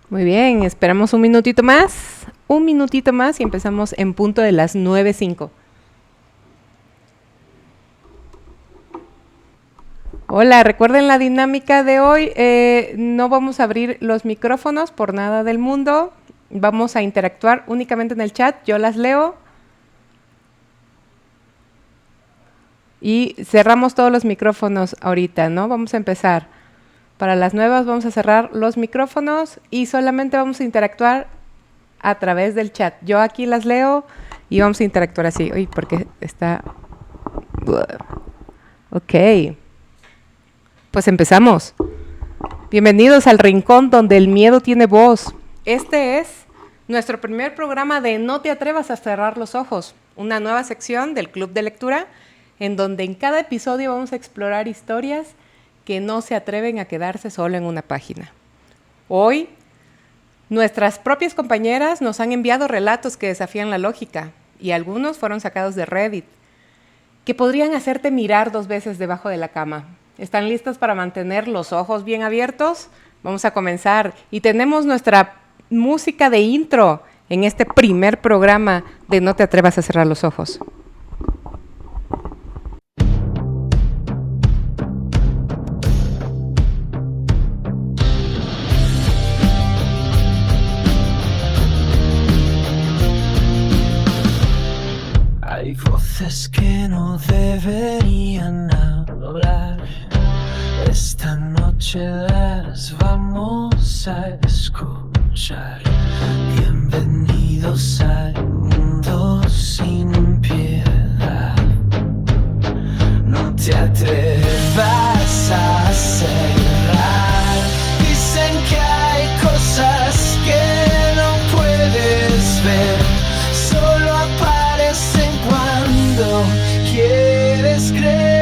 Muy bien, esperamos un minutito más y empezamos en punto de las 9:05. Hola, recuerden la dinámica de hoy. No vamos a abrir los micrófonos por nada del mundo. Vamos a interactuar únicamente en el chat. Yo las leo. Y cerramos todos los micrófonos ahorita, ¿no? Vamos a empezar. Para las nuevas vamos a cerrar los micrófonos y solamente vamos a interactuar a través del chat. Yo aquí las leo y vamos a interactuar así. Uy, porque está... Ok. Pues empezamos. Bienvenidos al rincón donde el miedo tiene voz. Este es nuestro primer programa de No te atrevas a cerrar los ojos, una nueva sección del Club de Lectura, en donde en cada episodio vamos a explorar historias que no se atreven a quedarse solo en una página. Hoy, nuestras propias compañeras nos han enviado relatos que desafían la lógica, y algunos fueron sacados de Reddit, que podrían hacerte mirar 2 veces debajo de la cama. ¿Están listas para mantener los ojos bien abiertos? Vamos a comenzar. Y tenemos nuestra música de intro en este primer programa de No te atrevas a cerrar los ojos. Hay voces que no deberían hablar. Esta noche las vamos a escuchar. Bienvenidos al mundo sin piedad. No te atrevas a cerrar. Dicen que hay cosas que no puedes ver. Solo aparecen cuando quieres creer.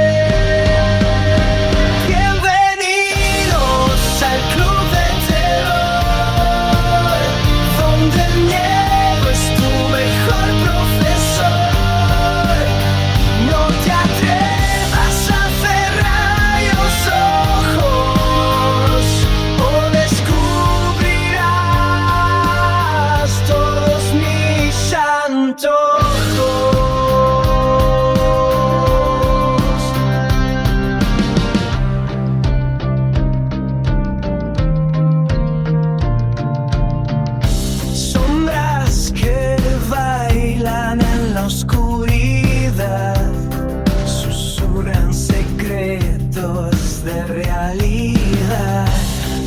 Bienvenidos al club de terror, donde el miedo es tu mejor profesor. No te atrevas a cerrar los ojos, o descubrirás todos mis antojos. Sombras que bailan en la oscuridad, susurran secretos de realidad.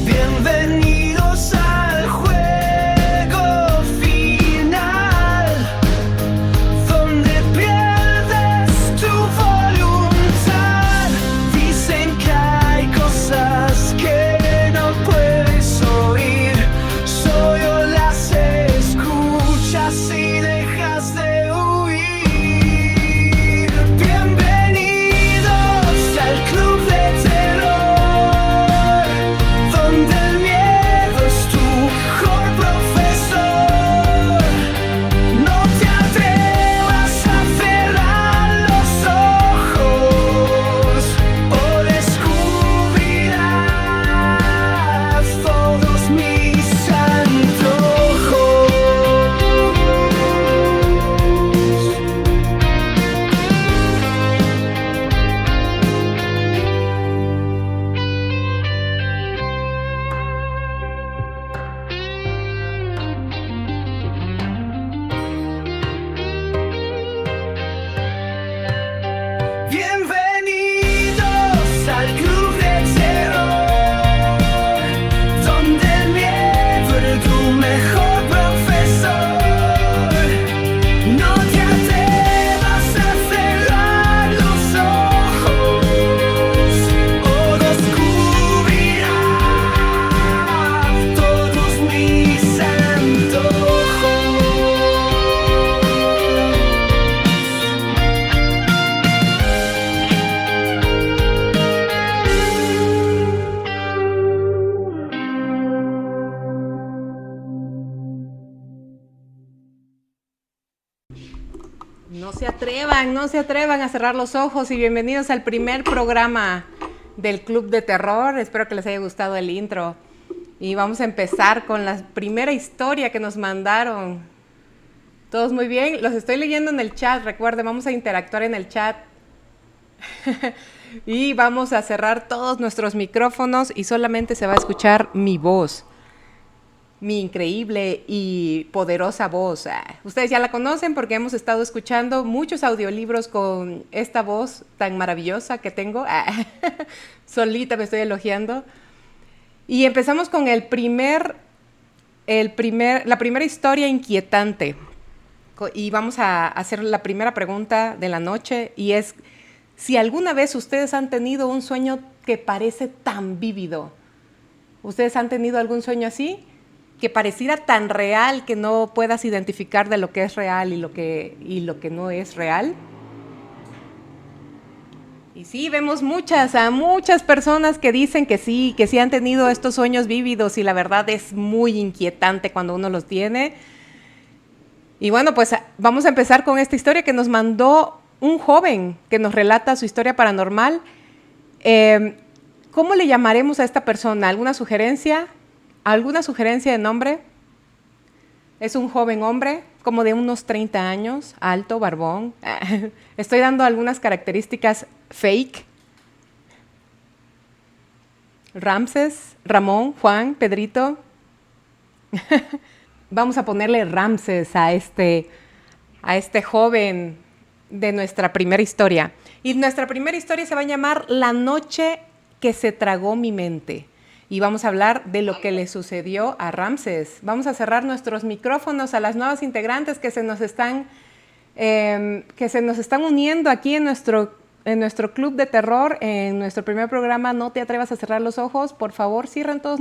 Bienvenidos al juego final, donde pierdes tu voluntad. Dicen que hay cosas que no puedes oír, solo las escuchas y dejas de huir. Bienvenidos al club de terror, donde el miedo es tu mejor profesor. No te atrevas a cerrar los ojos, o descubrirás todos mis antojos. Bienvenidos al club de terror, donde el miedo es tu mejor profesor. No te atrevas a cerrar los ojos, o descubrirás todos mis antojos. No se atrevan a cerrar los ojos y bienvenidos al primer programa del Club de Terror. Espero que les haya gustado el intro. Y vamos a empezar con la primera historia que nos mandaron. ¿Todos muy bien? Los estoy leyendo en el chat, recuerden, vamos a interactuar en el chat. Y vamos a cerrar todos nuestros micrófonos y solamente se va a escuchar mi voz. Mi increíble y poderosa voz. Ustedes ya la conocen porque hemos estado escuchando muchos audiolibros con esta voz tan maravillosa que tengo. Solita me estoy elogiando. Y empezamos con la primera historia inquietante. Y vamos a hacer la primera pregunta de la noche y es si alguna vez ustedes han tenido un sueño que parece tan vívido. ¿Ustedes han tenido algún sueño así? Que pareciera tan real que no puedas identificar de lo que es real y lo que no es real. Y sí, vemos muchas personas que dicen que sí han tenido estos sueños vívidos y la verdad es muy inquietante cuando uno los tiene. Y bueno, pues vamos a empezar con esta historia que nos mandó un joven que nos relata su historia paranormal. ¿Cómo le llamaremos a esta persona? ¿Alguna sugerencia? ¿Alguna sugerencia de nombre? Es un joven hombre, como de unos 30 años, alto, barbón. Estoy dando algunas características fake. Ramses, Ramón, Juan, Pedrito. Vamos a ponerle Ramses a este joven de nuestra primera historia. Y nuestra primera historia se va a llamar La noche que se tragó mi mente. Y vamos a hablar de lo que le sucedió a Ramses. Vamos a cerrar nuestros micrófonos a las nuevas integrantes que se nos están uniendo aquí en nuestro club de terror, en nuestro primer programa No te atrevas a cerrar los ojos. Por favor, cierren todos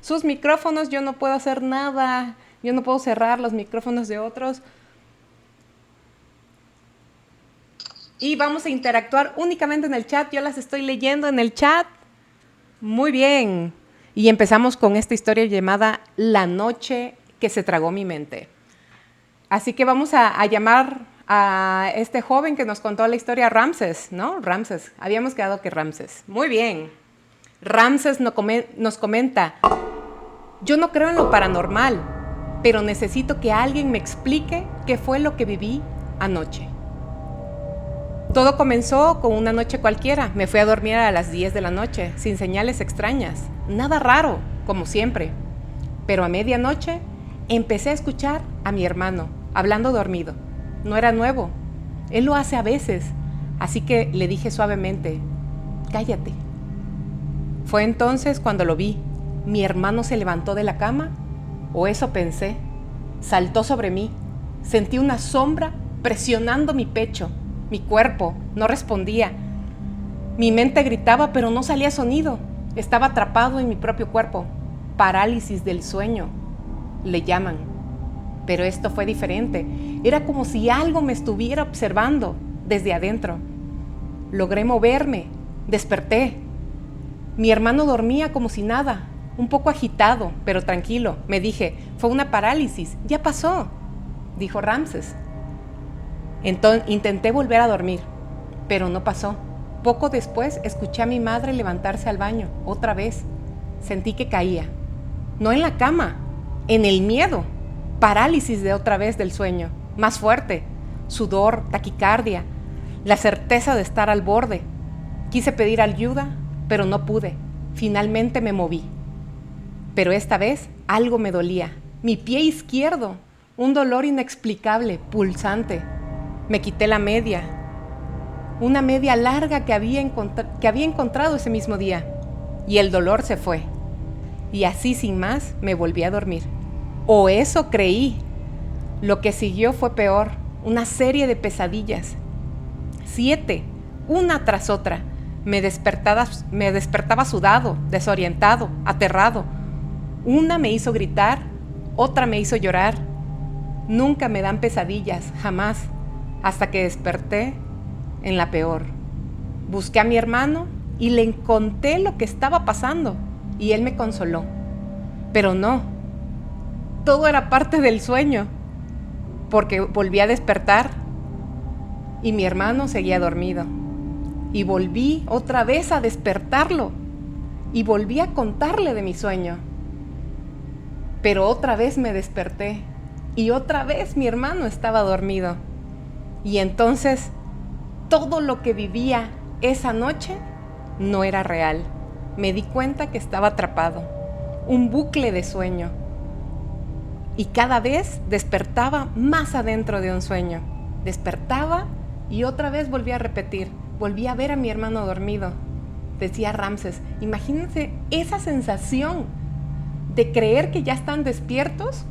sus micrófonos. Yo no puedo hacer nada. Yo no puedo cerrar los micrófonos de otros. Y vamos a interactuar únicamente en el chat. Yo las estoy leyendo en el chat. Muy bien. Y empezamos con esta historia llamada La noche que se tragó mi mente. Así que vamos a llamar a este joven que nos contó la historia, Ramses, ¿no? Ramses. Habíamos quedado que Ramses. Muy bien. Ramses nos comenta: yo no creo en lo paranormal, pero necesito que alguien me explique qué fue lo que viví anoche. Todo comenzó con una noche cualquiera. Me fui a dormir a las 10 de la noche, sin señales extrañas. Nada raro, como siempre. Pero a medianoche empecé a escuchar a mi hermano, hablando dormido. No era nuevo. Él lo hace a veces. Así que le dije suavemente: cállate. Fue entonces cuando lo vi. Mi hermano se levantó de la cama, o eso pensé. Saltó sobre mí. Sentí una sombra presionando mi pecho. Mi cuerpo no respondía. Mi mente gritaba, pero no salía sonido. Estaba atrapado en mi propio cuerpo. Parálisis del sueño, le llaman. Pero esto fue diferente. Era como si algo me estuviera observando desde adentro. Logré moverme. Desperté. Mi hermano dormía como si nada, un poco agitado, pero tranquilo. Me dije: fue una parálisis, ya pasó, dijo Ramses. Entonces intenté volver a dormir, pero no pasó. Poco después escuché a mi madre levantarse al baño, otra vez. Sentí que caía. No en la cama, en el miedo. Parálisis de otra vez del sueño, más fuerte. Sudor, taquicardia, la certeza de estar al borde. Quise pedir ayuda, pero no pude. Finalmente me moví. Pero esta vez algo me dolía. Mi pie izquierdo, un dolor inexplicable, pulsante. Me quité la media, una media larga que había encontrado ese mismo día, y el dolor se fue. Y así sin más me volví a dormir. O eso creí. Lo que siguió fue peor, una serie de pesadillas. 7, una tras otra. Me despertaba sudado, desorientado, aterrado. Una me hizo gritar, otra me hizo llorar. Nunca me dan pesadillas, jamás. Hasta que desperté en la peor. Busqué a mi hermano y le conté lo que estaba pasando y él me consoló. Pero no, todo era parte del sueño, porque volví a despertar y mi hermano seguía dormido. Y volví otra vez a despertarlo y volví a contarle de mi sueño. Pero otra vez me desperté y otra vez mi hermano estaba dormido. Y entonces todo lo que vivía esa noche no era real. Me di cuenta que estaba atrapado, un bucle de sueño. Y cada vez despertaba más adentro de un sueño. Despertaba y otra vez volví a repetir. Volví a ver a mi hermano dormido. Decía Ramses, imagínense esa sensación de creer que ya están despiertos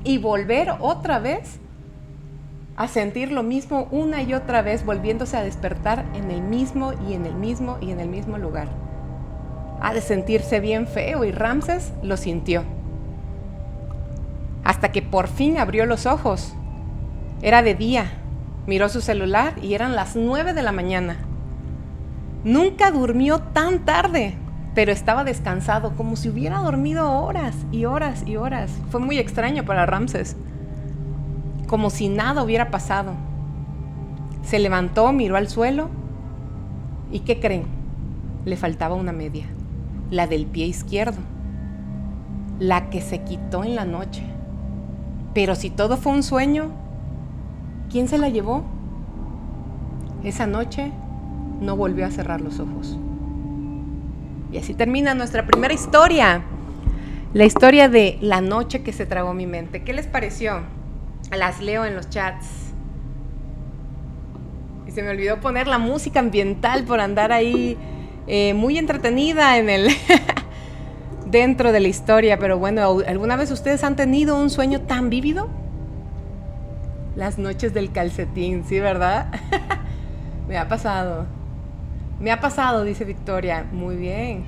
y volver otra vez a sentir lo mismo una y otra vez, volviéndose a despertar en el mismo y en el mismo y en el mismo lugar. Ha de sentirse bien feo y Ramses lo sintió. Hasta que por fin abrió los ojos. Era de día. Miró su celular y eran las 9 de la mañana. Nunca durmió tan tarde, pero estaba descansado, como si hubiera dormido horas y horas y horas. Fue muy extraño para Ramses, como si nada hubiera pasado. Se levantó, miró al suelo y ¿qué creen? Le faltaba una media, la del pie izquierdo, la que se quitó en la noche. Pero si todo fue un sueño, ¿quién se la llevó? Esa noche no volvió a cerrar los ojos. Y así termina nuestra primera historia. La historia de la noche que se tragó mi mente. ¿Qué les pareció? Las leo en los chats. Y se me olvidó poner la música ambiental por andar ahí muy entretenida en el dentro de la historia. Pero bueno, ¿alguna vez ustedes han tenido un sueño tan vívido? Las noches del calcetín, ¿sí, verdad? Me ha pasado. Me ha pasado, dice Victoria. Muy bien.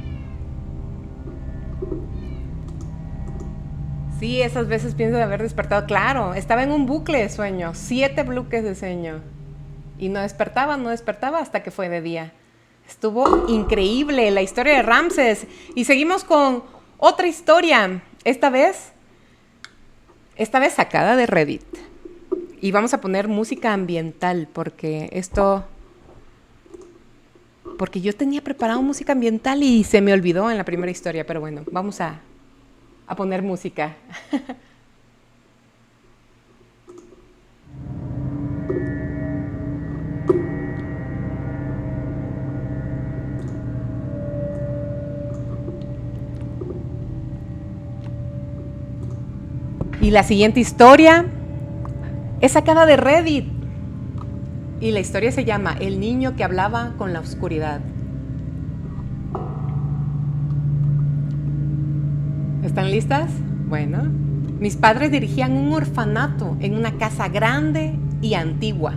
Sí, esas veces pienso de haber despertado. Claro, estaba en un bucle de sueño. 7 bloques de sueño. Y no despertaba hasta que fue de día. Estuvo increíble la historia de Ramses. Y seguimos con otra historia. Esta vez sacada de Reddit. Y vamos a poner música ambiental porque porque yo tenía preparado música ambiental y se me olvidó en la primera historia, pero bueno, vamos a poner música. Y la siguiente historia es sacada de Reddit. Y la historia se llama El niño que hablaba con la oscuridad. ¿Están listas? Bueno, mis padres dirigían un orfanato en una casa grande y antigua.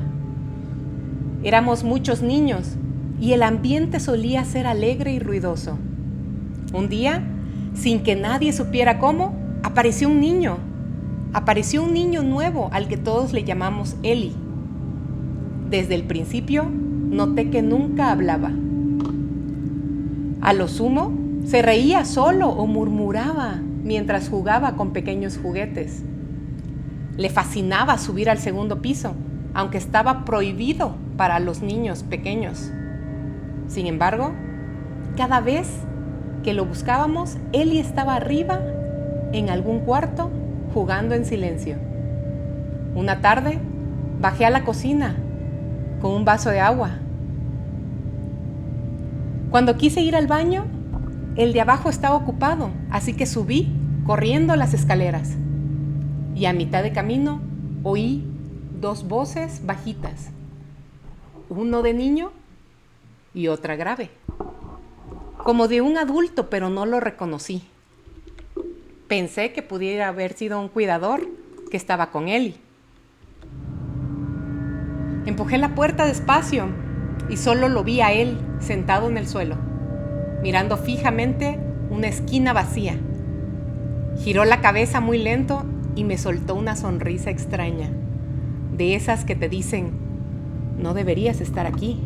Éramos muchos niños y el ambiente solía ser alegre y ruidoso. Un día, sin que nadie supiera cómo, apareció un niño nuevo al que todos le llamamos Eli. Desde el principio noté que nunca hablaba. A lo sumo, se reía solo o murmuraba mientras jugaba con pequeños juguetes. Le fascinaba subir al segundo piso, aunque estaba prohibido para los niños pequeños. Sin embargo, cada vez que lo buscábamos, Eli estaba arriba en algún cuarto jugando en silencio. Una tarde, bajé a la cocina con un vaso de agua. Cuando quise ir al baño, el de abajo estaba ocupado, así que subí corriendo las escaleras. Y a mitad de camino oí 2 voces bajitas, uno de niño y otra grave, como de un adulto, pero no lo reconocí. Pensé que pudiera haber sido un cuidador que estaba con Eli. Empujé la puerta despacio y solo lo vi a él sentado en el suelo, mirando fijamente una esquina vacía. Giró la cabeza muy lento y me soltó una sonrisa extraña, de esas que te dicen, no deberías estar aquí.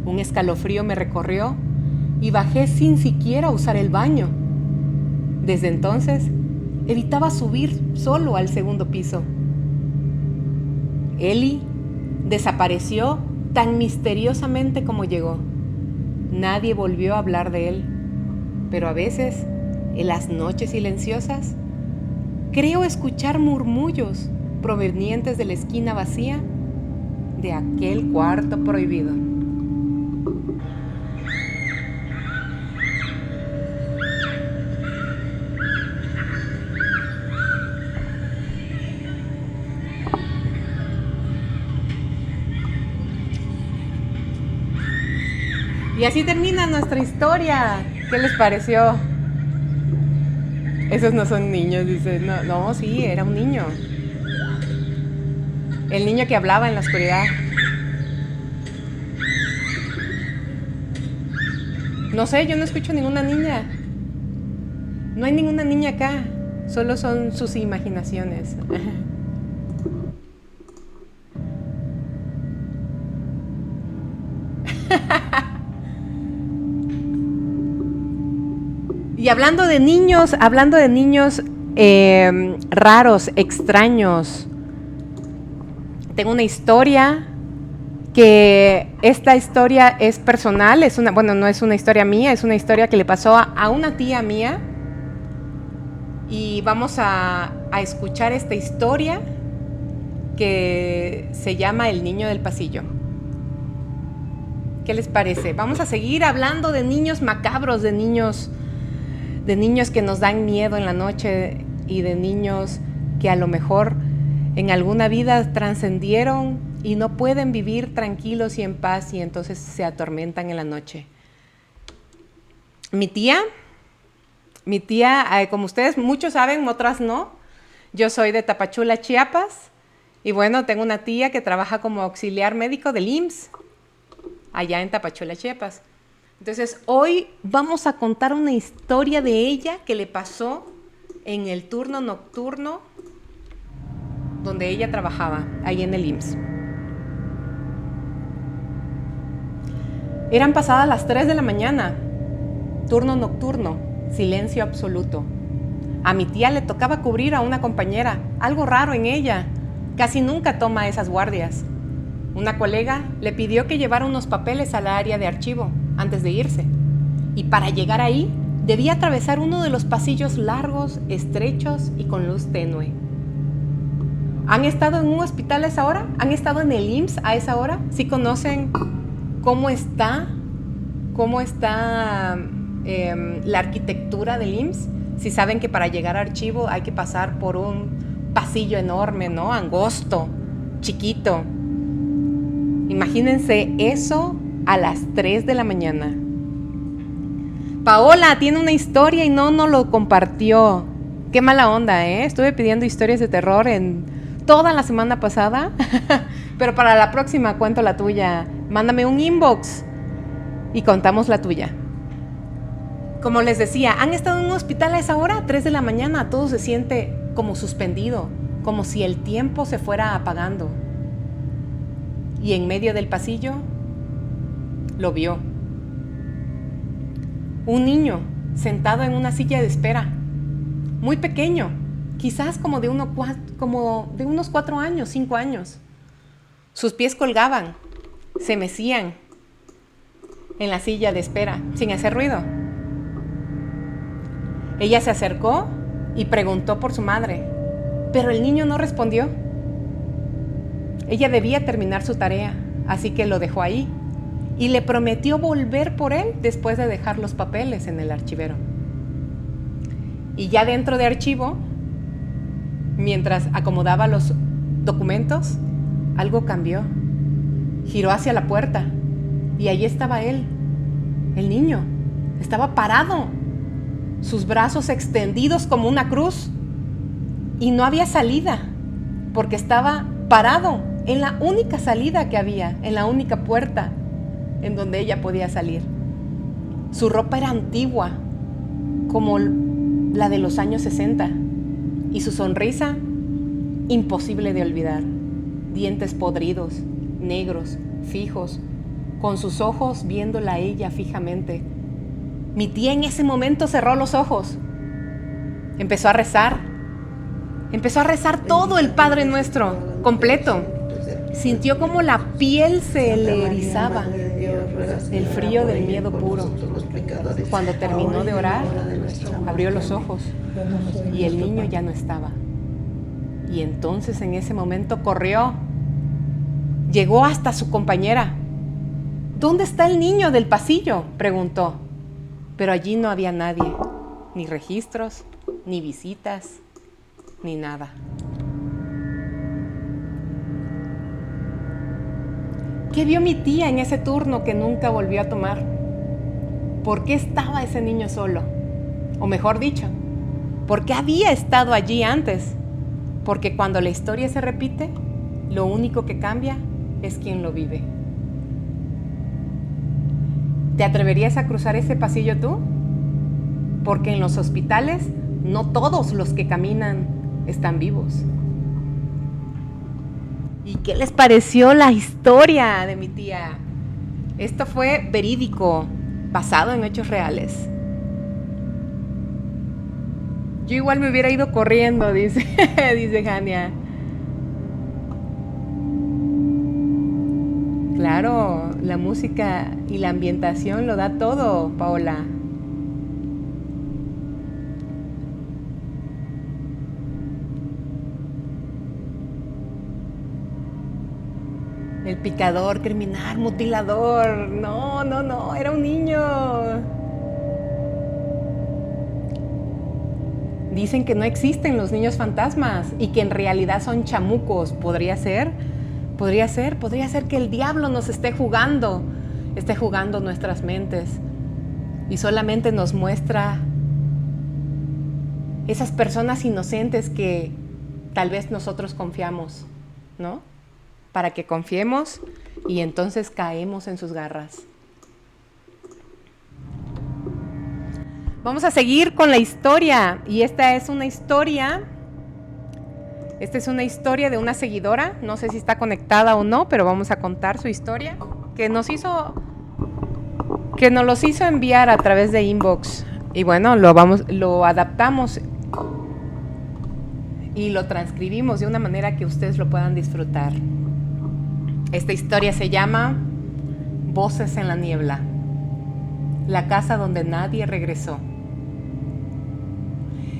Un escalofrío me recorrió y bajé sin siquiera usar el baño. Desde entonces, evitaba subir solo al segundo piso. Eli desapareció tan misteriosamente como llegó. Nadie volvió a hablar de él, pero a veces En las noches silenciosas, creo escuchar murmullos provenientes de la esquina vacía de aquel cuarto prohibido. Y así termina nuestra historia. ¿Qué les pareció? Esos no son niños, dice. No, no, sí, era un niño. El niño que hablaba en la oscuridad. No sé, yo no escucho ninguna niña. No hay ninguna niña acá. Solo son sus imaginaciones. Y hablando de niños raros, extraños, tengo una historia que esta historia es personal, no es una historia mía, es una historia que le pasó a una tía mía. Y vamos a escuchar esta historia que se llama El niño del pasillo. ¿Qué les parece? Vamos a seguir hablando de niños macabros, de niños que nos dan miedo en la noche y de niños que a lo mejor en alguna vida trascendieron y no pueden vivir tranquilos y en paz y entonces se atormentan en la noche. Mi tía, como ustedes muchos saben, otras no, yo soy de Tapachula, Chiapas, y bueno, tengo una tía que trabaja como auxiliar médico del IMSS, allá en Tapachula, Chiapas. Entonces, hoy vamos a contar una historia de ella que le pasó en el turno nocturno donde ella trabajaba, ahí en el IMSS. Eran pasadas las 3 de la mañana, turno nocturno, silencio absoluto. A mi tía le tocaba cubrir a una compañera, algo raro en ella, casi nunca toma esas guardias. Una colega le pidió que llevara unos papeles al área de archivo antes de irse. Y para llegar ahí, debía atravesar uno de los pasillos largos, estrechos y con luz tenue. ¿Han estado en un hospital a esa hora? ¿Han estado en el IMSS a esa hora? ¿Sí conocen cómo está la arquitectura del IMSS? ¿Sí saben que para llegar a archivo hay que pasar por un pasillo enorme, ¿no? Angosto, chiquito. Imagínense eso a las 3 de la mañana. Paola tiene una historia y no nos lo compartió. Qué mala onda, ¿eh? Estuve pidiendo historias de terror en toda la semana pasada, pero para la próxima cuento la tuya. Mándame un inbox y contamos la tuya. Como les decía, ¿han estado en un hospital a esa hora? 3 de la mañana, todo se siente como suspendido, como si el tiempo se fuera apagando. Y en medio del pasillo lo vio. Un niño sentado en una silla de espera, muy pequeño, quizás como de unos 4 años, 5 años. Sus pies colgaban, se mecían en la silla de espera, sin hacer ruido. Ella se acercó y preguntó por su madre, pero el niño no respondió. Ella debía terminar su tarea, así que lo dejó ahí y le prometió volver por él después de dejar los papeles en el archivero. Y ya dentro de archivo, mientras acomodaba los documentos, algo cambió. Giró hacia la puerta y ahí estaba él, el niño. Estaba parado, sus brazos extendidos como una cruz, y no había salida porque estaba parado en la única salida que había, en la única puerta en donde ella podía salir. Su ropa era antigua, como la de los años 60, y su sonrisa, imposible de olvidar. Dientes podridos, negros, fijos, con sus ojos viéndola a ella fijamente. Mi tía en ese momento cerró los ojos. Empezó a rezar todo el Padre Nuestro, completo. Sintió como la piel se le erizaba, el frío del miedo puro. Cuando terminó de orar, abrió los ojos y el niño ya no estaba. Y entonces en ese momento corrió, llegó hasta su compañera. ¿Dónde está el niño del pasillo?, preguntó. Pero allí no había nadie, ni registros, ni visitas, ni nada. ¿Qué vio mi tía en ese turno que nunca volvió a tomar? ¿Por qué estaba ese niño solo? O mejor dicho, ¿por qué había estado allí antes? Porque cuando la historia se repite, lo único que cambia es quien lo vive. ¿Te atreverías a cruzar ese pasillo tú? Porque en los hospitales no todos los que caminan están vivos. ¿Y qué les pareció la historia de mi tía? Esto fue verídico, basado en hechos reales. Yo igual me hubiera ido corriendo, dice Jania. Claro, la música y la ambientación lo da todo, Paola. El picador, criminal, mutilador. No, era un niño. Dicen que no existen los niños fantasmas y que en realidad son chamucos. ¿Podría ser? Podría ser que el diablo nos esté jugando nuestras mentes y solamente nos muestra esas personas inocentes que tal vez nosotros confiamos, ¿no? Para que confiemos y entonces caemos en sus garras. Vamos a seguir con la historia y esta es una historia de una seguidora, no sé si está conectada o no, pero vamos a contar su historia, que nos los hizo enviar a través de inbox. Y bueno, lo adaptamos y lo transcribimos de una manera que ustedes lo puedan disfrutar. Esta historia se llama Voces en la niebla, la casa donde nadie regresó.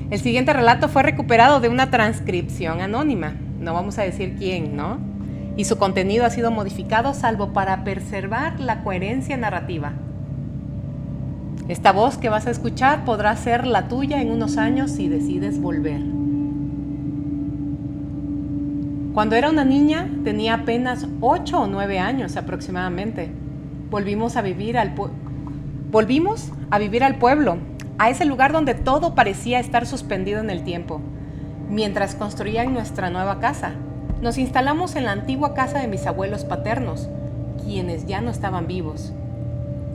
El siguiente relato fue recuperado de una transcripción anónima, no vamos a decir quién, ¿no? Y su contenido ha sido modificado salvo para preservar la coherencia narrativa. Esta voz que vas a escuchar podrá ser la tuya en unos años si decides volver. Cuando era una niña, tenía apenas 8 o 9 años aproximadamente. Volvimos a vivir al pueblo, a ese lugar donde todo parecía estar suspendido en el tiempo. Mientras construían nuestra nueva casa, nos instalamos en la antigua casa de mis abuelos paternos, quienes ya no estaban vivos.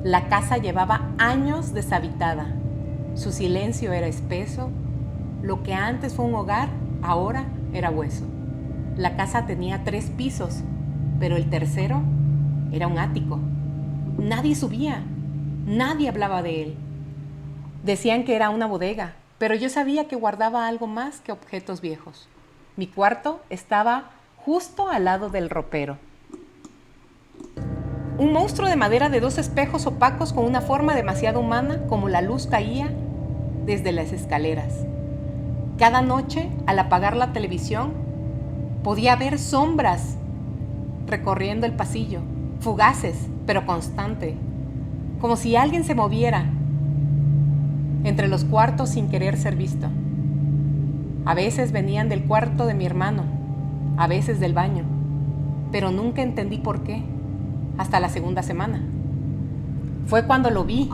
La casa llevaba años deshabitada. Su silencio era espeso. Lo que antes fue un hogar, ahora era hueso. La casa tenía 3 pisos, pero el tercero era un ático. Nadie subía, nadie hablaba de él. Decían que era una bodega, pero yo sabía que guardaba algo más que objetos viejos. Mi cuarto estaba justo al lado del ropero. Un monstruo de madera de 2 espejos opacos con una forma demasiado humana, como la luz caía desde las escaleras. Cada noche, al apagar la televisión, podía ver sombras recorriendo el pasillo, fugaces, pero constante, como si alguien se moviera entre los cuartos sin querer ser visto. A veces venían del cuarto de mi hermano, a veces del baño, pero nunca entendí por qué, hasta la segunda semana. Fue cuando lo vi.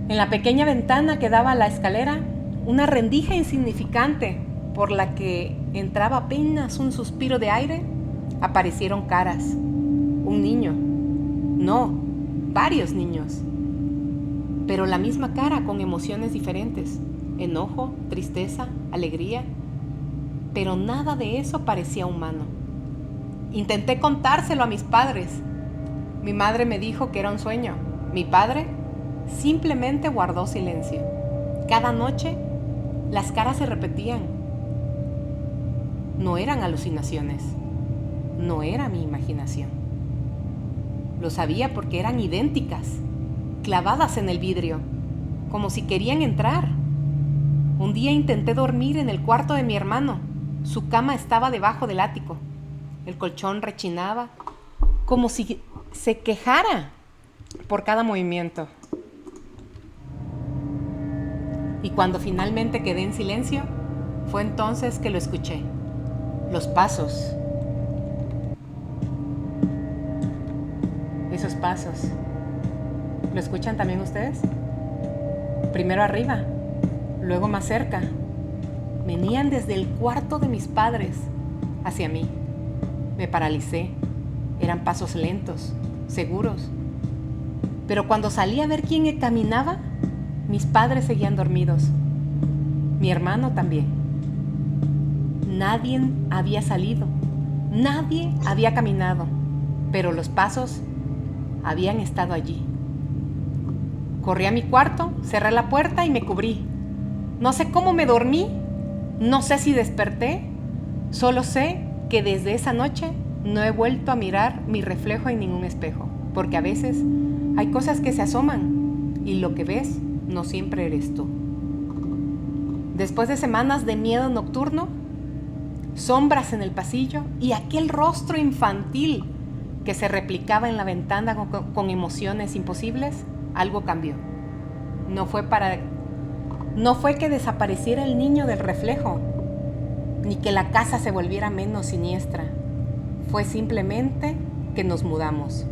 En la pequeña ventana que daba a la escalera, una rendija insignificante por la que entraba apenas un suspiro de aire, aparecieron caras. Un niño. No, varios niños. Pero la misma cara con emociones diferentes. Enojo, tristeza, alegría. Pero nada de eso parecía humano. Intenté contárselo a mis padres. Mi madre me dijo que era un sueño. Mi padre simplemente guardó silencio. Cada noche las caras se repetían. No eran alucinaciones. No era mi imaginación. Lo sabía porque eran idénticas. clavadas en el vidrio, como si querían entrar. Un día intenté dormir en el cuarto de mi hermano. Su cama estaba debajo del ático. El colchón rechinaba, como si se quejara por cada movimiento. Y cuando finalmente quedé en silencio, fue entonces que lo escuché. Los pasos. Esos pasos. ¿Lo escuchan también ustedes? Primero arriba, luego más cerca. Venían desde el cuarto de mis padres hacia mí. Me paralicé. Eran pasos lentos, seguros. Pero cuando salí a ver quién caminaba, mis padres seguían dormidos. Mi hermano también. Nadie había salido. Nadie había caminado. Pero los pasos habían estado allí. Corrí a mi cuarto, cerré la puerta y me cubrí. No sé cómo me dormí, no sé si desperté, solo sé que desde esa noche no he vuelto a mirar mi reflejo en ningún espejo, porque a veces hay cosas que se asoman y lo que ves no siempre eres tú. Después de semanas de miedo nocturno, sombras en el pasillo y aquel rostro infantil que se replicaba en la ventana con emociones imposibles, algo cambió. No fue que desapareciera el niño del reflejo, ni que la casa se volviera menos siniestra. Fue simplemente que nos mudamos.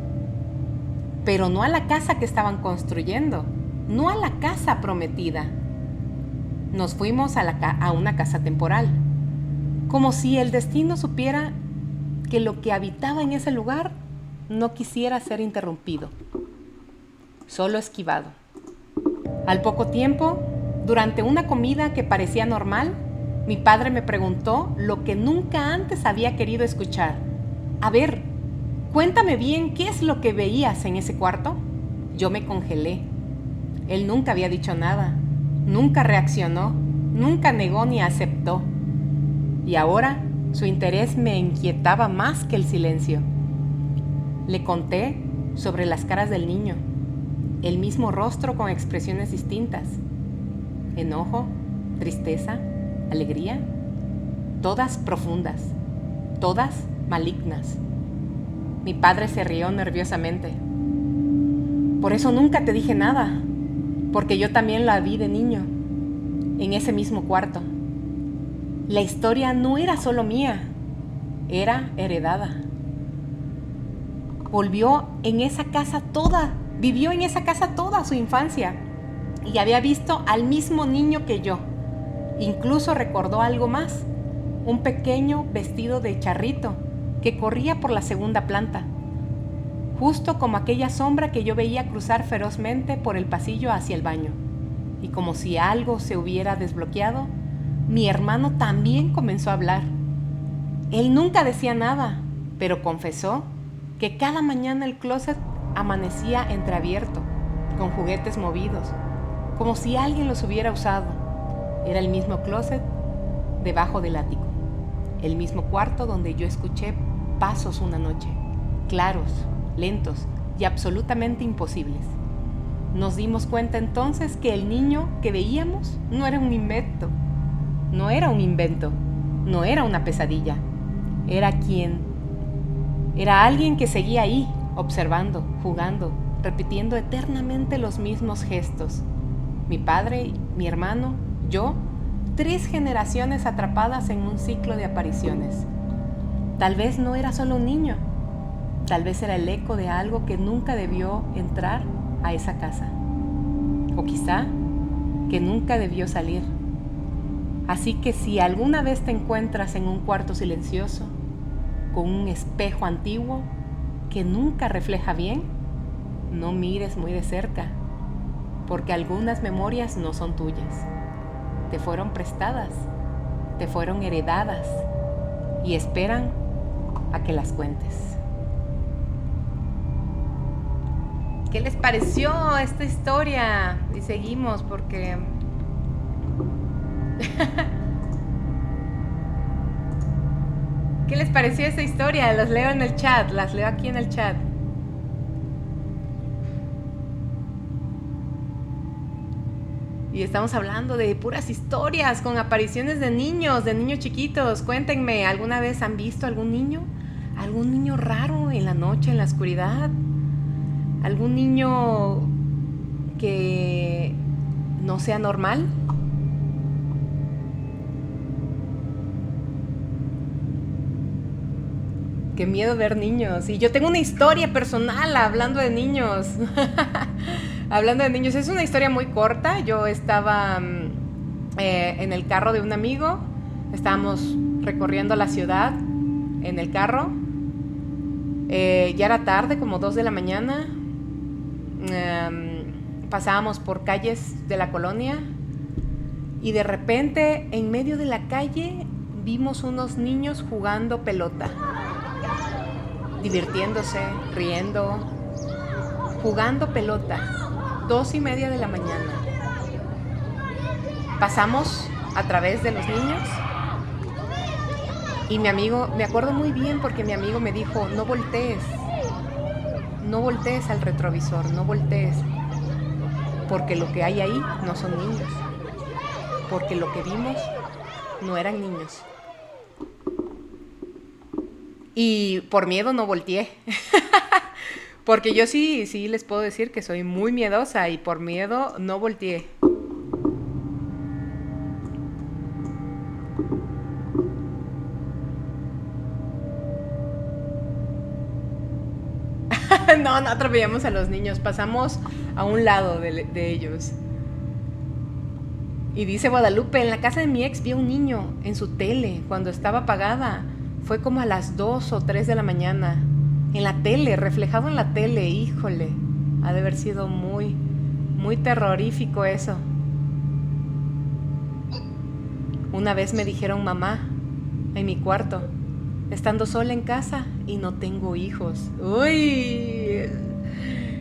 Pero no a la casa que estaban construyendo, no a la casa prometida. Nos fuimos a una casa temporal, como si el destino supiera que lo que habitaba en ese lugar no quisiera ser interrumpido, solo esquivado. Al poco tiempo, durante una comida que parecía normal, mi padre me preguntó lo que nunca antes había querido escuchar. A ver, cuéntame bien, ¿qué es lo que veías en ese cuarto? Yo me congelé. Él nunca había dicho nada, nunca reaccionó, nunca negó ni aceptó. Y ahora su interés me inquietaba más que el silencio. Le conté sobre las caras del niño, el mismo rostro con expresiones distintas. Enojo, tristeza, alegría, todas profundas, todas malignas. Mi padre se rió nerviosamente. Por eso nunca te dije nada, porque yo también la vi de niño, en ese mismo cuarto. La historia no era solo mía, era heredada. Vivió en esa casa toda su infancia y había visto al mismo niño que yo. Incluso recordó algo más, un pequeño vestido de charrito que corría por la segunda planta, justo como aquella sombra que yo veía cruzar ferozmente por el pasillo hacia el baño. Y como si algo se hubiera desbloqueado, mi hermano también comenzó a hablar. Él nunca decía nada, pero confesó que cada mañana el closet amanecía entreabierto, con juguetes movidos, como si alguien los hubiera usado. Era el mismo closet debajo del ático, el mismo cuarto donde yo escuché pasos una noche, claros, lentos y absolutamente imposibles. Nos dimos cuenta entonces que el niño que veíamos no era un invento, no era una pesadilla, era alguien que seguía ahí, observando, jugando, repitiendo eternamente los mismos gestos. Mi padre, mi hermano, yo, 3 generaciones atrapadas en un ciclo de apariciones. Tal vez no era solo un niño, tal vez era el eco de algo que nunca debió entrar a esa casa, o quizá que nunca debió salir. Así que si alguna vez te encuentras en un cuarto silencioso, con un espejo antiguo que nunca refleja bien, no mires muy de cerca, porque algunas memorias no son tuyas. Te fueron prestadas, te fueron heredadas y esperan a que las cuentes. ¿Qué les pareció esta historia? Y seguimos porque... ¿Qué les pareció esta historia? Las leo en el chat, las leo aquí en el chat. Y estamos hablando de puras historias con apariciones de niños chiquitos. Cuéntenme, ¿alguna vez han visto algún niño? ¿Algún niño raro en la noche, en la oscuridad? ¿Algún niño que no sea normal? Qué miedo ver niños. Y yo tengo una historia personal hablando de niños. Hablando de niños, es una historia muy corta. Yo estaba en el carro de un amigo. Estábamos recorriendo la ciudad en el carro. Ya era tarde, como 2 de la mañana. Pasábamos por calles de la colonia. Y de repente, en medio de la calle, vimos unos niños jugando pelota. Divirtiéndose, riendo, jugando pelota, 2:30 de la mañana. Pasamos a través de los niños y mi amigo, me acuerdo muy bien porque mi amigo me dijo, no voltees al retrovisor, no voltees, porque lo que hay ahí no son niños, porque lo que vimos no eran niños. Y por miedo no volteé. Porque yo sí les puedo decir que soy muy miedosa y por miedo no volteé. No atropellamos a los niños, pasamos a un lado de ellos. Y dice Guadalupe, en la casa de mi ex vi a un niño en su tele cuando estaba apagada. Fue como a las 2 o 3 de la mañana. En la tele, reflejado en la tele, híjole. Ha de haber sido muy, muy terrorífico eso. Una vez me dijeron mamá en mi cuarto, estando sola en casa y no tengo hijos. Uy,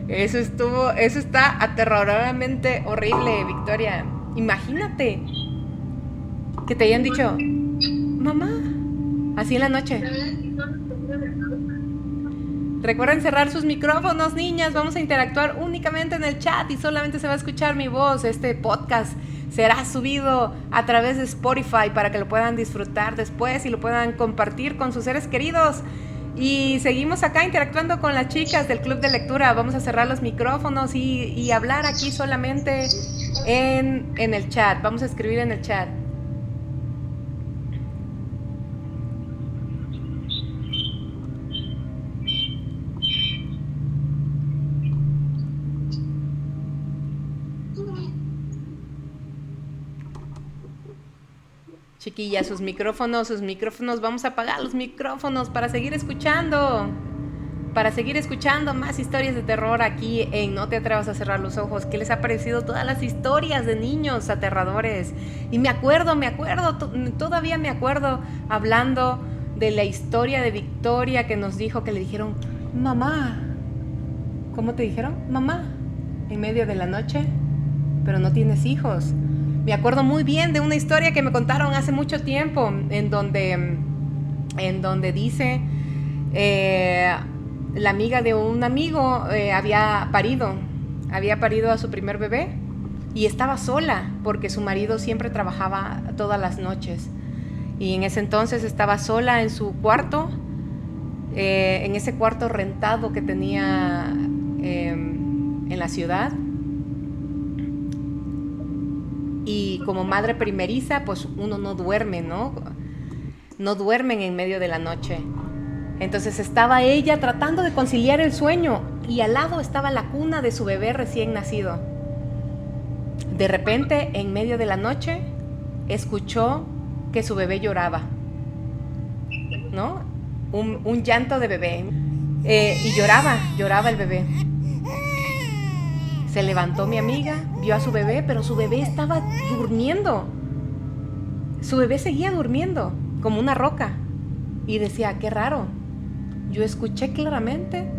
eso está aterradoramente horrible, Victoria. Imagínate que te hayan dicho, mamá, así en la noche. Recuerden cerrar sus micrófonos, niñas. Vamos a interactuar únicamente en el chat y solamente se va a escuchar mi voz. Este podcast será subido a través de Spotify para que lo puedan disfrutar después y lo puedan compartir con sus seres queridos. Y seguimos acá interactuando con las chicas del Club de Lectura. Vamos a cerrar los micrófonos y hablar aquí solamente en el chat. Vamos a escribir en el chat. Chiquillas, sus micrófonos, vamos a apagar los micrófonos para seguir escuchando más historias de terror aquí en No te atrevas a cerrar los ojos. ¿Qué les ha parecido todas las historias de niños aterradores? Y todavía me acuerdo hablando de la historia de Victoria que nos dijo que le dijeron, mamá, ¿cómo te dijeron? Mamá, en medio de la noche, pero no tienes hijos. Me acuerdo muy bien de una historia que me contaron hace mucho tiempo, en donde dice la amiga de un amigo había parido a su primer bebé y estaba sola porque su marido siempre trabajaba todas las noches. Y en ese entonces estaba sola en su cuarto, en ese cuarto rentado que tenía en la ciudad. Y como madre primeriza, pues uno no duerme, ¿no? No duermen en medio de la noche. Entonces estaba ella tratando de conciliar el sueño y al lado estaba la cuna de su bebé recién nacido. De repente, en medio de la noche, escuchó que su bebé lloraba, ¿no? Un llanto de bebé. Y lloraba el bebé. Se levantó mi amiga, vio a su bebé, pero su bebé estaba durmiendo. Su bebé seguía durmiendo, como una roca. Y decía, qué raro. Yo escuché claramente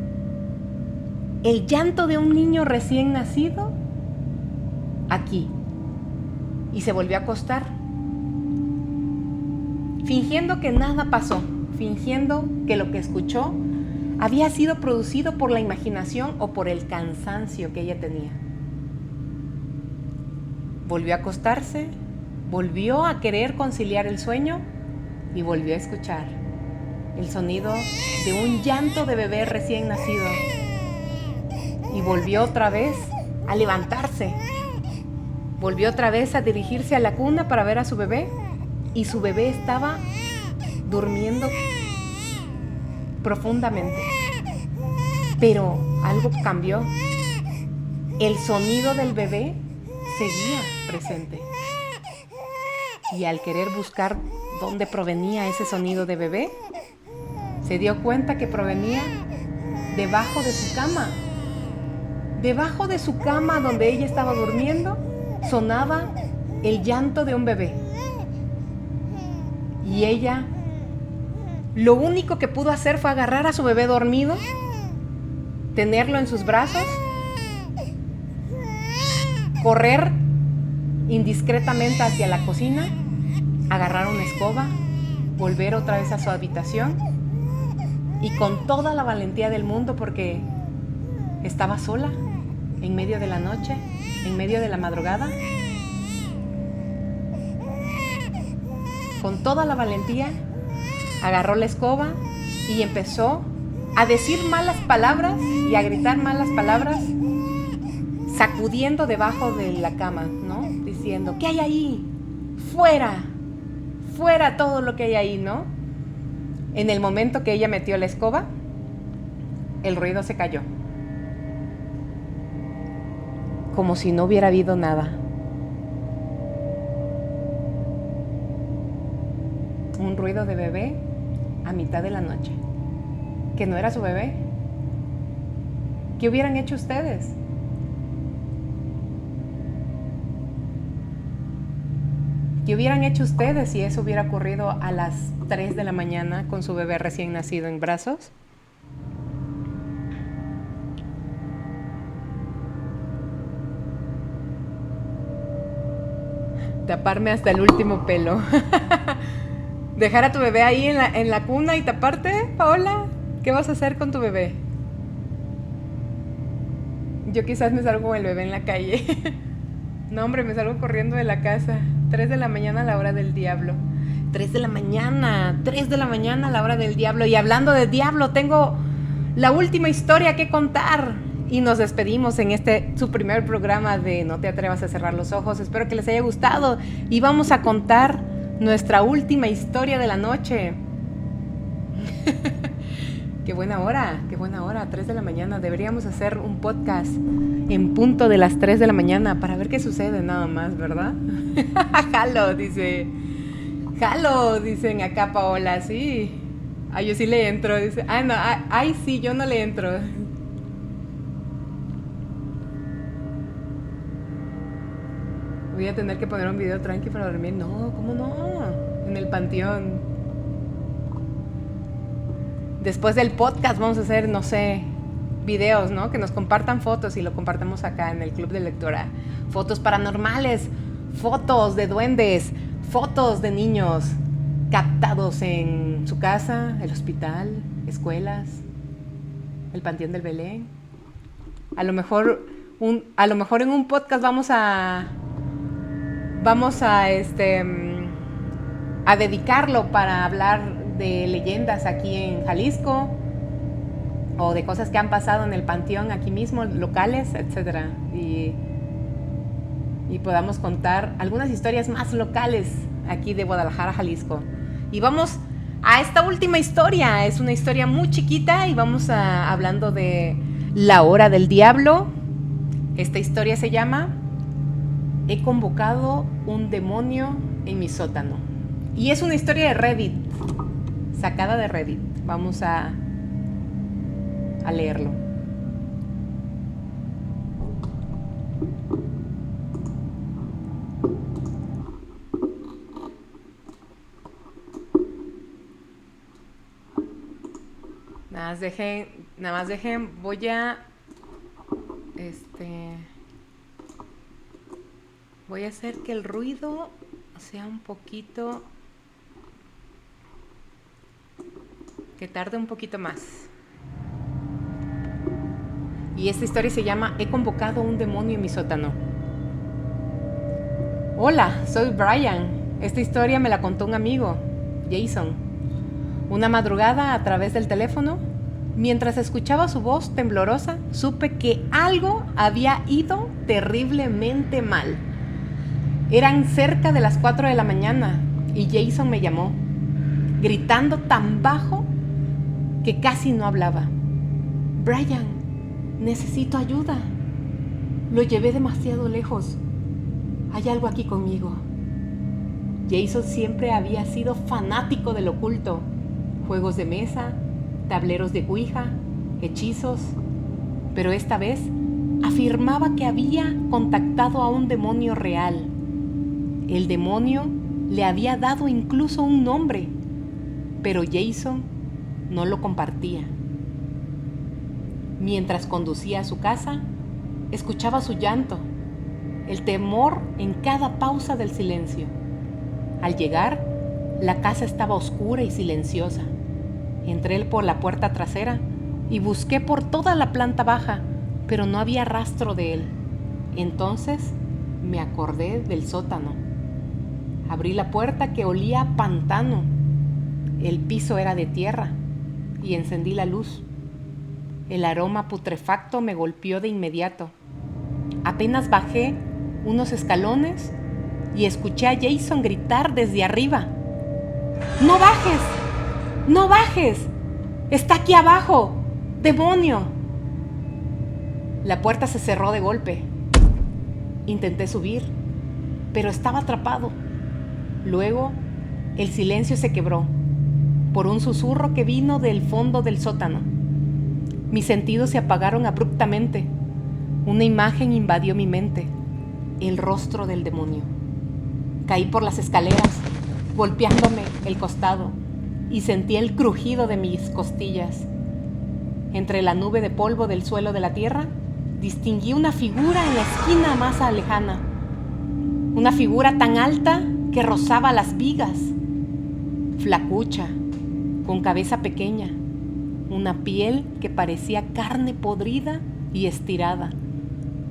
el llanto de un niño recién nacido aquí. Y se volvió a acostar, fingiendo que nada pasó, fingiendo que lo que escuchó había sido producido por la imaginación o por el cansancio que ella tenía. volvió a acostarse, volvió a querer conciliar el sueño y volvió a escuchar el sonido de un llanto de bebé recién nacido. Y volvió otra vez a levantarse. Volvió otra vez a dirigirse a la cuna para ver a su bebé. Y su bebé estaba durmiendo profundamente. Pero algo cambió. El sonido del bebé seguía presente. Y al querer buscar dónde provenía ese sonido de bebé, se dio cuenta que provenía debajo de su cama. Debajo de su cama donde ella estaba durmiendo, sonaba el llanto de un bebé. Y ella, lo único que pudo hacer fue agarrar a su bebé dormido, tenerlo en sus brazos, correr indiscretamente hacia la cocina, agarrar una escoba, volver otra vez a su habitación y con toda la valentía del mundo, porque estaba sola, en medio de la noche, en medio de la madrugada, con toda la valentía, agarró la escoba y empezó a decir malas palabras y a gritar malas palabras, sacudiendo debajo de la cama, ¿no? Diciendo, ¿qué hay ahí? ¡Fuera! ¡Fuera todo lo que hay ahí!, ¿no? En el momento que ella metió la escoba, el ruido se cayó. Como si no hubiera habido nada. Un ruido de bebé a mitad de la noche. Que no era su bebé. ¿Qué hubieran hecho ustedes? ¿Qué hubieran hecho ustedes si eso hubiera ocurrido a las 3 de la mañana con su bebé recién nacido en brazos? Taparme hasta el último pelo. Dejar a tu bebé ahí en la cuna y taparte, Paola. ¿Qué vas a hacer con tu bebé? Yo quizás me salgo con el bebé en la calle. No, hombre, me salgo corriendo de la casa. 3 de la mañana a la hora del diablo. 3 de la mañana a la hora del diablo. Y hablando del diablo, tengo la última historia que contar. Y nos despedimos en su primer programa de No te atrevas a cerrar los ojos. Espero que les haya gustado. Y vamos a contar nuestra última historia de la noche. Qué buena hora, 3 de la mañana. Deberíamos hacer un podcast en punto de las 3 de la mañana para ver qué sucede nada más, ¿verdad? Jalo, dicen acá, Paola, sí. Ay, yo sí le entro, dice. Ay, no, ay, sí, yo no le entro. Voy a tener que poner un video tranqui para dormir. No, ¿cómo no? En el panteón. Después del podcast vamos a hacer, no sé, videos, ¿no? Que nos compartan fotos y lo compartamos acá en el Club de Lectura. Fotos paranormales, fotos de duendes, fotos de niños captados en su casa, el hospital, escuelas, el Panteón del Belén. A lo mejor en un podcast vamos a dedicarlo para hablar de leyendas aquí en Jalisco o de cosas que han pasado en el panteón aquí mismo, locales, etcétera, y podamos contar algunas historias más locales aquí de Guadalajara, Jalisco. Y vamos a esta última historia. Es una historia muy chiquita y vamos hablando de la hora del diablo. Esta historia se llama He convocado un demonio en mi sótano. Y es una historia de Reddit, sacada de Reddit. Vamos a leerlo. Nada más dejen, voy a hacer que el ruido sea un poquito, que tarde un poquito más. Y esta historia se llama He convocado un demonio en mi sótano. Hola, soy Brian. Esta historia me la contó un amigo, Jason. Una madrugada, a través del teléfono, mientras escuchaba su voz temblorosa, supe que algo había ido terriblemente mal. Eran cerca de las 4 de la mañana y Jason me llamó, gritando tan bajo que casi no hablaba. Brian, necesito ayuda. Lo llevé demasiado lejos. Hay algo aquí conmigo. Jason siempre había sido fanático del oculto. Juegos de mesa, tableros de Ouija, hechizos. Pero esta vez afirmaba que había contactado a un demonio real. El demonio le había dado incluso un nombre, pero Jason no lo compartía. Mientras conducía a su casa, escuchaba su llanto, el temor en cada pausa del silencio. Al llegar, la casa estaba oscura y silenciosa. Entré por la puerta trasera y busqué por toda la planta baja, pero no había rastro de él. Entonces me acordé del sótano. Abrí la puerta que olía a pantano. El piso era de tierra y encendí la luz. El aroma putrefacto me golpeó de inmediato. Apenas bajé unos escalones y escuché a Jason gritar desde arriba. ¡No bajes! ¡No bajes! ¡Está aquí abajo! ¡Demonio! La puerta se cerró de golpe. Intenté subir, pero estaba atrapado. Luego, el silencio se quebró por un susurro que vino del fondo del sótano. Mis sentidos se apagaron abruptamente. Una imagen invadió mi mente, el rostro del demonio. Caí por las escaleras, golpeándome el costado, y sentí el crujido de mis costillas. Entre la nube de polvo del suelo de la tierra, distinguí una figura en la esquina más lejana. Una figura tan alta que rozaba las vigas. Flacucha, con cabeza pequeña, una piel que parecía carne podrida y estirada,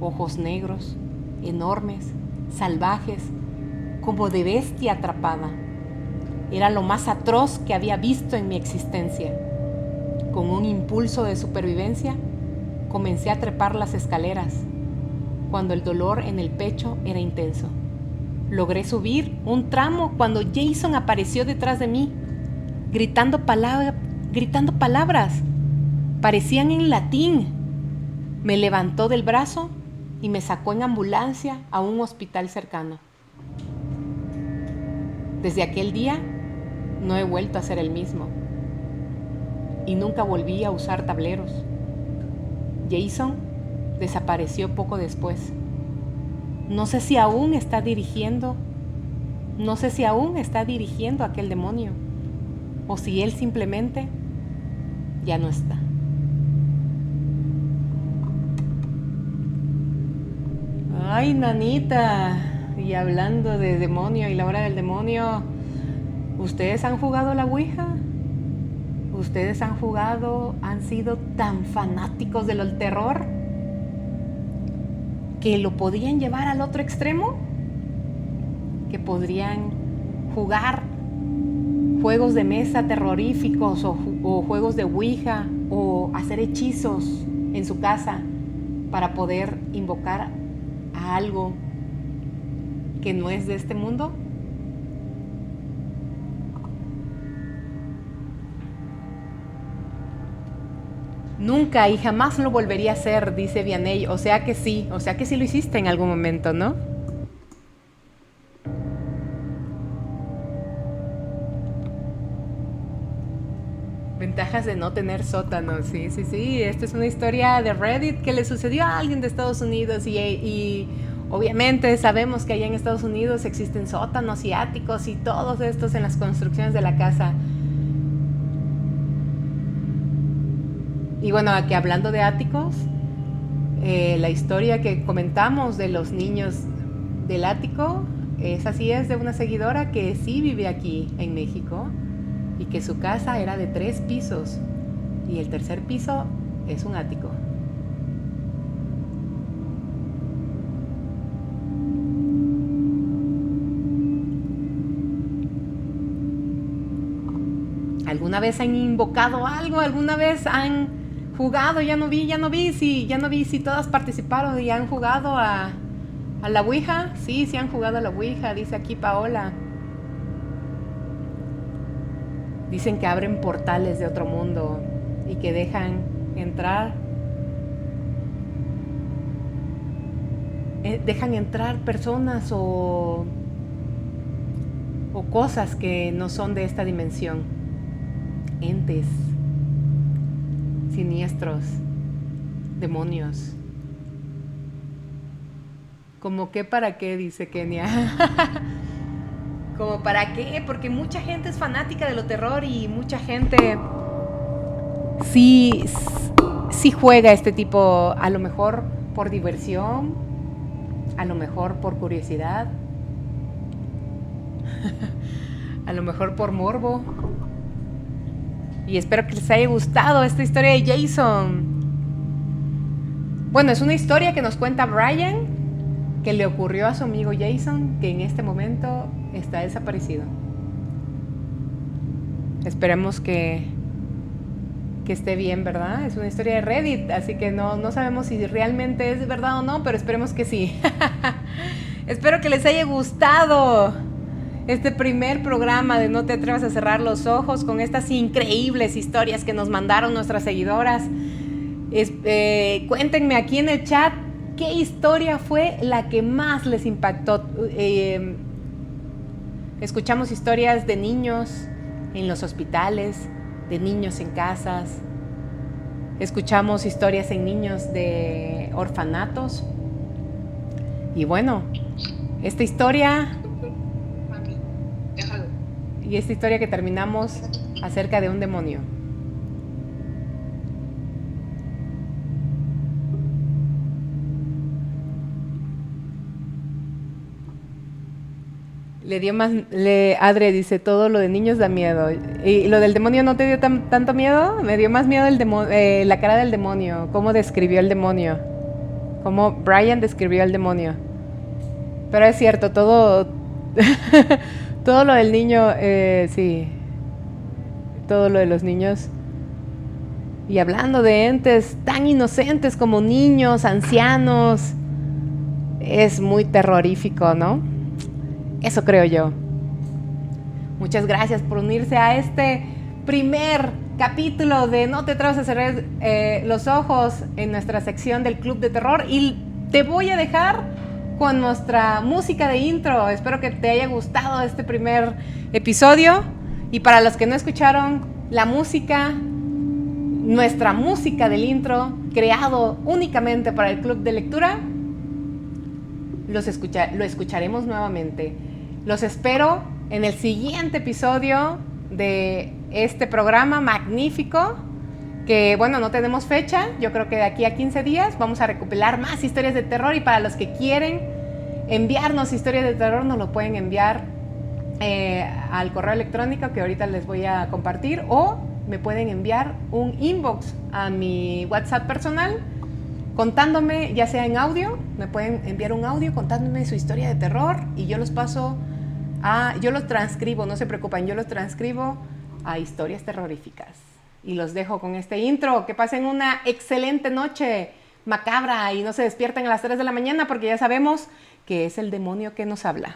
ojos negros, enormes, salvajes, como de bestia atrapada. Era lo más atroz que había visto en mi existencia. Con un impulso de supervivencia, comencé a trepar las escaleras, cuando el dolor en el pecho era intenso. Logré subir un tramo cuando Jason apareció detrás de mí, gritando palabras. Parecían en latín. Me levantó del brazo y me sacó en ambulancia a un hospital cercano. Desde aquel día no he vuelto a ser el mismo y nunca volví a usar tableros. Jason desapareció poco después. No sé si aún está dirigiendo a aquel demonio o si él simplemente ya no está. Ay, nanita, y hablando de demonio y la hora del demonio, ¿ustedes han jugado la Ouija? ¿Ustedes han sido tan fanáticos del terror que lo podían llevar al otro extremo? Que podrían jugar juegos de mesa terroríficos o juegos de Ouija o hacer hechizos en su casa para poder invocar a algo que no es de este mundo. Nunca y jamás lo volvería a hacer, dice Vianney. O sea que sí lo hiciste en algún momento, ¿no? Ventajas de no tener sótano, sí. Esta es una historia de Reddit que le sucedió a alguien de Estados Unidos y obviamente sabemos que allá en Estados Unidos existen sótanos y áticos y todos estos en las construcciones de la casa. Y bueno, aquí hablando de áticos, la historia que comentamos de los niños del ático, esa sí es de una seguidora que sí vive aquí en México y que su casa era de 3 pisos y el tercer piso es un ático. ¿Alguna vez han invocado algo? ¿Alguna vez han jugado? Ya no vi si todas participaron y han jugado a la Ouija. Sí han jugado a la Ouija, dice aquí Paola. Dicen que abren portales de otro mundo y que dejan entrar personas o cosas que no son de esta dimensión. Entes siniestros, demonios. ¿Cómo qué para qué? Dice Kenia. ¿Cómo para qué? Porque mucha gente es fanática de lo terror y mucha gente sí juega este tipo, a lo mejor por diversión, a lo mejor por curiosidad, a lo mejor por morbo. Y espero que les haya gustado esta historia de Jason. Bueno, es una historia que nos cuenta Brian, que le ocurrió a su amigo Jason, que en este momento está desaparecido. Esperemos que esté bien, ¿verdad? Es una historia de Reddit, así que no sabemos si realmente es verdad o no, pero esperemos que sí. Espero que les haya gustado este primer programa de No te atrevas a cerrar los ojos, con estas increíbles historias que nos mandaron nuestras seguidoras. Cuéntenme aquí en el chat qué historia fue la que más les impactó. Escuchamos historias de niños en los hospitales, de niños en casas. Escuchamos historias en niños de orfanatos. Y bueno, esta historia que terminamos acerca de un demonio. Adre dice, todo lo de niños da miedo. ¿Y lo del demonio no te dio tanto miedo? Me dio más miedo la cara del demonio. ¿Cómo describió el demonio? ¿Cómo Brian describió el demonio? Pero es cierto, todo lo del niño, sí. Todo lo de los niños. Y hablando de entes tan inocentes como niños, ancianos, es muy terrorífico, ¿no? Eso creo yo. Muchas gracias por unirse a este primer capítulo de No te atrevas a cerrar los ojos en nuestra sección del Club de Terror. Y te voy a dejar con nuestra música de intro. Espero que te haya gustado este primer episodio. Y para los que no escucharon la música, nuestra música del intro, creado únicamente para el Club de Lectura, lo escucharemos nuevamente. Los espero en el siguiente episodio de este programa magnífico, que bueno, no tenemos fecha. Yo creo que de aquí a 15 días vamos a recopilar más historias de terror, y para los que quieren enviarnos historias de terror, nos lo pueden enviar al correo electrónico que ahorita les voy a compartir, o me pueden enviar un inbox a mi WhatsApp personal contándome, ya sea en audio, me pueden enviar un audio contándome su historia de terror y yo los paso yo los transcribo, no se preocupen, yo los transcribo a historias terroríficas. Y los dejo con este intro. Que pasen una excelente noche macabra y no se despierten a las 3 de la mañana, porque ya sabemos que es el demonio que nos habla.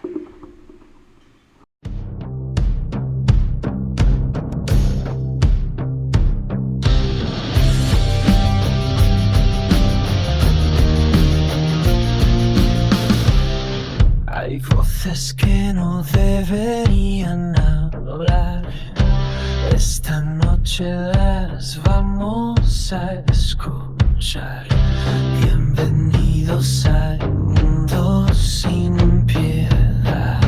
Hay voces que no deberían hablar. Esta noche las vamos a escuchar. Bienvenidos al mundo sin piedad.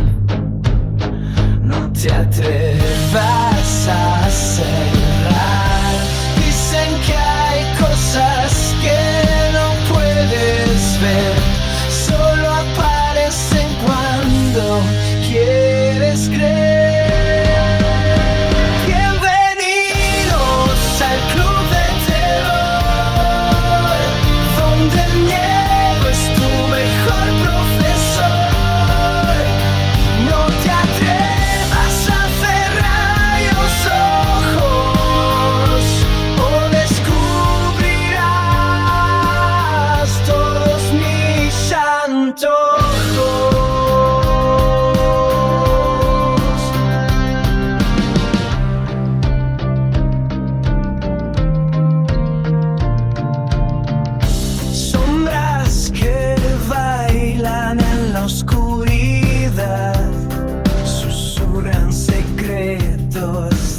No te atrevas a cerrar. Dicen que hay cosas que no puedes ver, solo aparecen cuando quieres creer. Bienvenidos al Club de Terror, donde el miedo es tu mejor profesor. No te atrevas a cerrar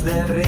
de